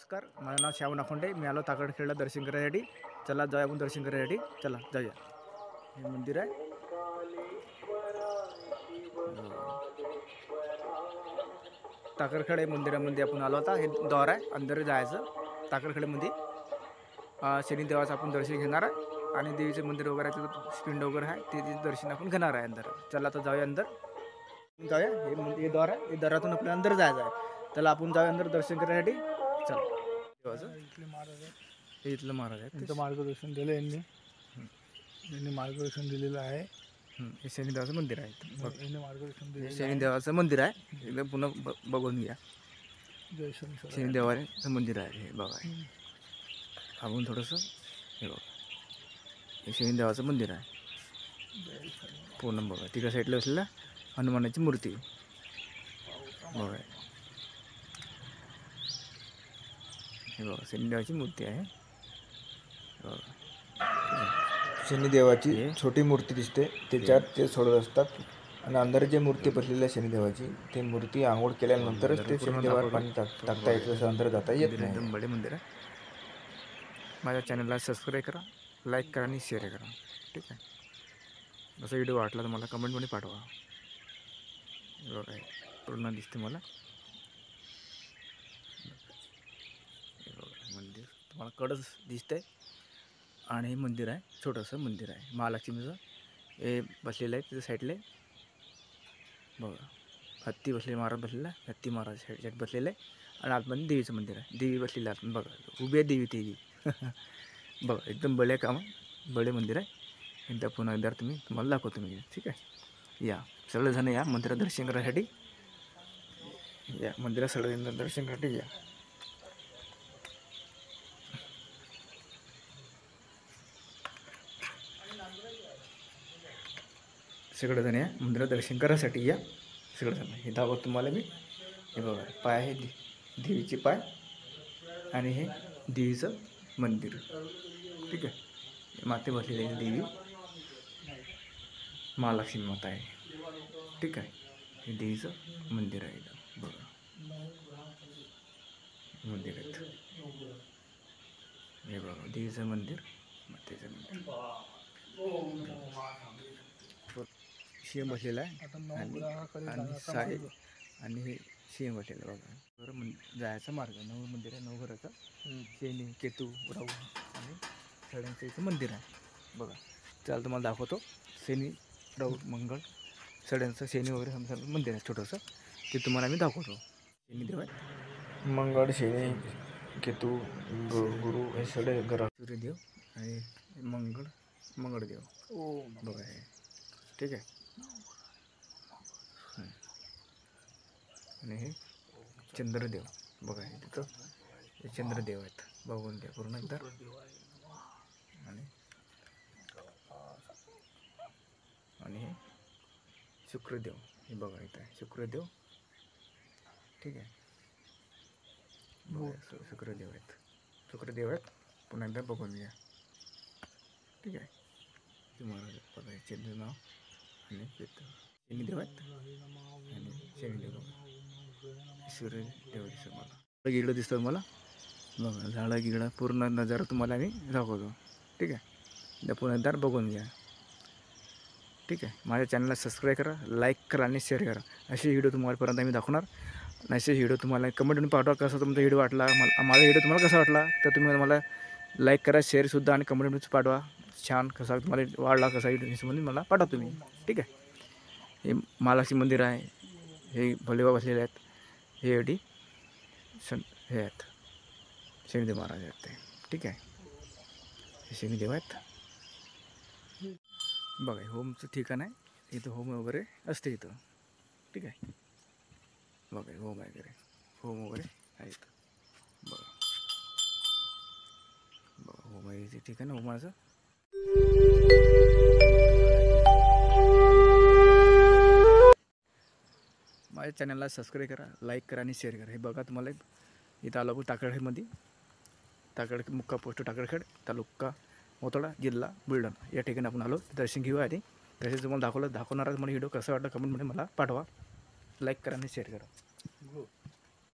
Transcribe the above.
नमस्कार, माझं नाव श्याम नाखोंडे. मी आलो ताकडखेडला दर्शन करायसाठी. चला जाऊया आपण दर्शन करायसाठी. चला जाऊया. हे मंदिर आहे. ताकडखेड मंदिरामध्ये आपण आलो होता. हे द्वार आहे, अंदर जायचं ताकडखेडमध्ये. शनी देवाचं आपण दर्शन घेणार आहे आणि देवीचे मंदिर वगैरे आहे, तिथं पिंड वगैरे आहे, ते दर्शन आपण घेणार आहे अंदर. चला आता जाऊया अंदर. जाऊया. हे द्वार आहे, हे दारातून आपल्या अंदर जायचं आहे. त्याला आपण जाऊया अंदर दर्शन करण्यासाठी. चला. इथले महाराज आहेत. हे इथलं महाराज आहे. त्यांचं मार्गदर्शन दिलं यांनी मार्गदर्शन दिलेलं आहे. हे शनिदेवाचं मंदिर आहे. यांनी मार्गदर्शन दिलेलं आहे. शनिदेवाचं मंदिर आहे. एकदम पुन्हा बघून घ्या. जय शनी. शनिदेवाचं मंदिर आहे हे बघा. आपण थोडंसं हे बघा, हे शनिदेवाचं मंदिर आहे पूर्ण बघा. तिकडे साईडला असलेला हनुमानाची मूर्ती बघा. हे बघा शनिदेवाची मूर्ती आहे बघा. शनिदेवाची छोटी मूर्ती दिसते, त्याच्यात ते सोडत असतात. आणि अंदर जे मूर्ती बसलेली आहे शनिदेवाची, ते मूर्ती आंघोळ केल्यानंतरच ते शनिदेवाला पाणी टाकता येतं, तसं अंदर जाता येत नाही. एकदम बडे मंदिर आहे. माझ्या चॅनलला सबस्क्राईब करा, लाईक करा आणि शेअर करा. ठीक आहे. असा व्हिडिओ वाटला तर मला कमेंटमध्ये पाठवा. बघा पूर्ण दिसते मला. मंदिर तुम्हाला कडच दिसतंय. आणि हे मंदिर आहे, छोटंसं मंदिर आहे महालक्ष्मीचं. हे बसलेलं आहे तिथे साईडला बघा. हत्ती बसलेले, महाराज बसलेला आहे. हत्ती महाराज साईड बसलेलं आहे. आणि आतमध्ये देवीचं मंदिर आहे. देवी बसलेली आहे बघा. उभी आहे देवी ती बघा. एकदम बळे काम, बळे मंदिर आहे. एकदा पुन्हा एकदा तुम्हाला दाखवतो मी. ठीक आहे. या सगळेजण या मंदिरात दर्शन करायसाठी. या मंदिरात सगळेजण दर्शन करायसाठी या. सगळेजण या मंदिरात दर्शन करायसाठी या सगळेजण. हे दाखवतो तुम्हाला मी. हे बघा पाय आहे देवीचे पाय आणि हे देवीचं मंदिर. ठीक आहे. माते बसलेली आहे देवी, महालक्ष्मी माता आहे. ठीक आहे. हे देवीचं मंदिर आहे बघा. मंदिर आहेत हे बघा. देवीचं मंदिर, मातेचं मंदिर. शिव बसलेला आहे आणि साई आणि हे शिव बसलेलं बघा. बरं जायचा मार्ग नऊ मंदिर आहे. नवघराचं शेणी, केतू, राहू आणि सड्यांचं इथं मंदिर आहे बघा. त्याला तुम्हाला दाखवतो. शेणी, राहू, मंगळ, सड्यांचं शेणी वगैरे समजा मंदिर आहे छोटंसं. ते तुम्हाला मी दाखवतो. शेणी देव आहे, मंगळ, शनी, केतू, गुरु हे सगळे घरात. सूर्यदेव आणि मंगळदेव बघा हे. ठीक आहे. आणि हे चंद्रदेव बघा. हे तिथं हे चंद्रदेव आहेत. बघून द्या पूर्ण एकदा. आणि हे शुक्रदेव हे बघा इथं आहे शुक्रदेव. ठीक आहे. शुक्रदेव आहेत. पुन्हा एकदा बघून घ्या. ठीक आहे. तुम्हाला बघा चंद्र नाव आणि शनिदेव आहेत आणि शनिदेव सूर्यदेव दिसतं मला. गिगडं दिसतं मला बघा. झाडं गिगडं पूर्ण नजारा तुम्हाला मी दाखवतो. ठीक आहे. पुन्हा एकदा बघून घ्या. ठीक आहे. माझ्या चॅनलला सबस्क्राईब करा, लाईक करा आणि शेअर करा. असे व्हिडिओ तुम्हालापर्यंत मी दाखवणार. आणि असे व्हिडिओ तुम्हाला कमेंटमध्ये पाठवा कसा तुमचा व्हिडिओ वाटला. माझा व्हिडिओ तुम्हाला कसा वाटला तर तुम्ही मला लाईक करा, शेअरसुद्धा आणि कमेंटमध्ये पाठवा. छान कसा तुम्हाला वाढला कसा व्हिडिओ ह्याच्यामध्ये मला पाठवा तुम्ही. ठीक आहे. हे महालक्ष्मी मंदिर आहे. हे भोलेबा बसलेले आहेत. हे एवढी हे आहेत शनिदेव महाराज आहेत ते. ठीक आहे. हे शनिदेव आहेत बघा. होमचं ठिकाण आहे. इथं होम वगैरे असते इथं. ठीक आहे. बघा होम वगैरे आहे इथं बघा. होम आहे इथे ठिकाण होमाचं. माझ्या चॅनलला सबस्क्राईब करा, लाईक करा आणि शेअर करा. हे बघा तुम्हाला इथं आलो टाकडखेडमध्ये. मुक्का पोस्ट टाकडखेड, तालुका मोताळा, जिल्हा बुलढाणा या ठिकाणी आपण आलो. दर्शन घेऊ आधी. तसेच तुम्हाला दाखवणारच मला व्हिडिओ कसा वाटला कमेंटमध्ये मला पाठवा. लाईक करा आणि शेअर करा.